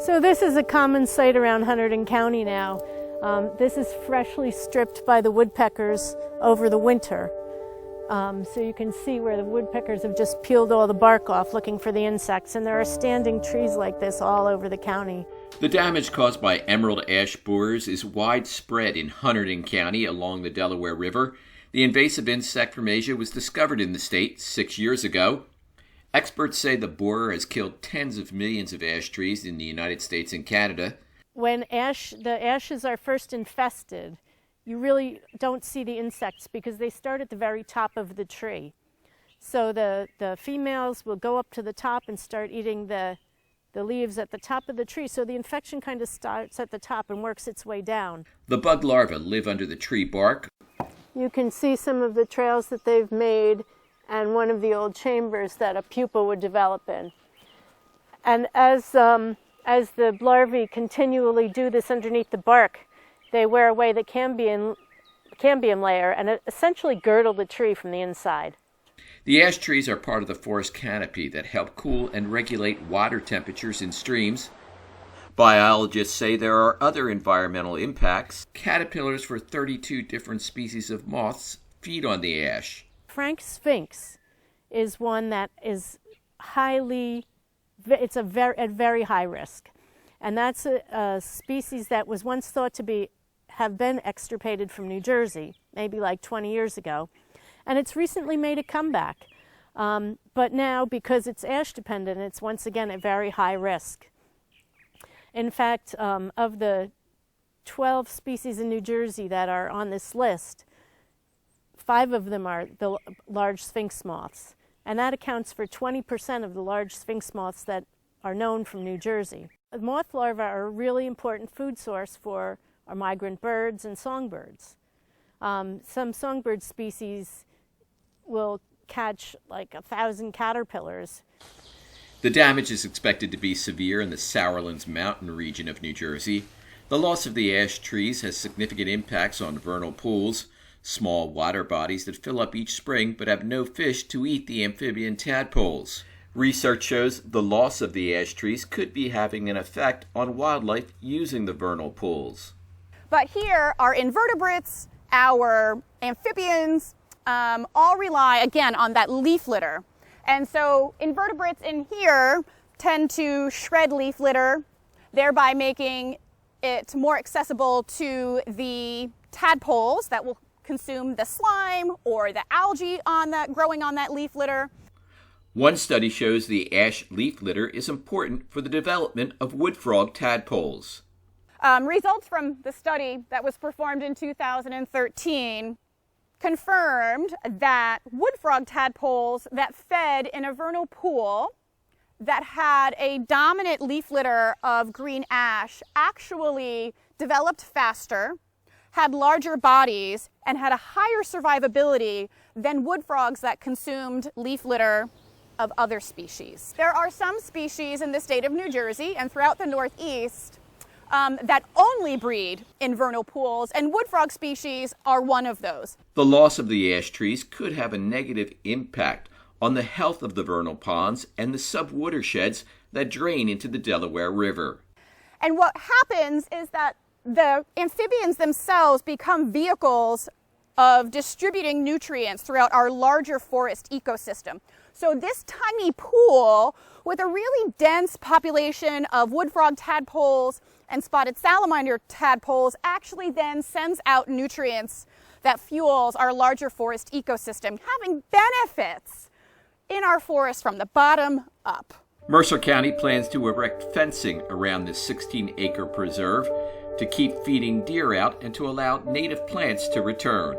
So this is a common sight around Hunterdon County now. This is freshly stripped by the woodpeckers over the winter. So you can see where the woodpeckers have just peeled all the bark off looking for the insects, and there are standing trees like this all over the county. The damage caused by emerald ash borers is widespread in Hunterdon County along the Delaware River. The invasive insect from Asia was discovered in the state 6 years ago. Experts say the borer has killed tens of millions of ash trees in the United States and Canada. When the ashes are first infested, you really don't see the insects because they start at the very top of the tree. So the females will go up to the top and start eating the leaves at the top of the tree. So the infection kind of starts at the top and works its way down. The bug larvae live under the tree bark. You can see some of the trails that they've made and one of the old chambers that a pupa would develop in. And as the larvae continually do this underneath the bark, they wear away the cambium layer and essentially girdle the tree from the inside. The ash trees are part of the forest canopy that help cool and regulate water temperatures in streams. Biologists say there are other environmental impacts. Caterpillars for 32 different species of moths feed on the ash. Frank sphinx is one that is at very high risk. And that's a species that was once thought to have been extirpated from New Jersey, maybe like 20 years ago. And it's recently made a comeback. But now, because it's ash dependent, it's once again at very high risk. In fact, of the 12 species in New Jersey that are on this list, 5 of them are the large sphinx moths. And that accounts for 20% of the large sphinx moths that are known from New Jersey. The moth larvae are a really important food source for our migrant birds and songbirds. Some songbird species will catch like 1,000 caterpillars. The damage is expected to be severe in the Sourlands Mountain region of New Jersey. The loss of the ash trees has significant impacts on vernal pools, small water bodies that fill up each spring but have no fish to eat the amphibian tadpoles. Research shows the loss of the ash trees could be having an effect on wildlife using the vernal pools. But here, our invertebrates, our amphibians, all rely, again, on that leaf litter. And so invertebrates in here tend to shred leaf litter, thereby making it more accessible to the tadpoles that will consume the slime or the algae growing on that leaf litter. One study shows the ash leaf litter is important for the development of wood frog tadpoles. Results from the study that was performed in 2013 confirmed that wood frog tadpoles that fed in a vernal pool that had a dominant leaf litter of green ash actually developed faster, had larger bodies, and had a higher survivability than wood frogs that consumed leaf litter of other species. There are some species in the state of New Jersey and throughout the Northeast that only breed in vernal pools, and wood frog species are one of those. The loss of the ash trees could have a negative impact on the health of the vernal ponds and the sub-watersheds that drain into the Delaware River. And what happens is that the amphibians themselves become vehicles of distributing nutrients throughout our larger forest ecosystem. So this tiny pool with a really dense population of wood frog tadpoles and spotted salamander tadpoles actually then sends out nutrients that fuels our larger forest ecosystem, having benefits in our forest from the bottom up. Mercer County plans to erect fencing around this 16-acre preserve to keep feeding deer out and to allow native plants to return.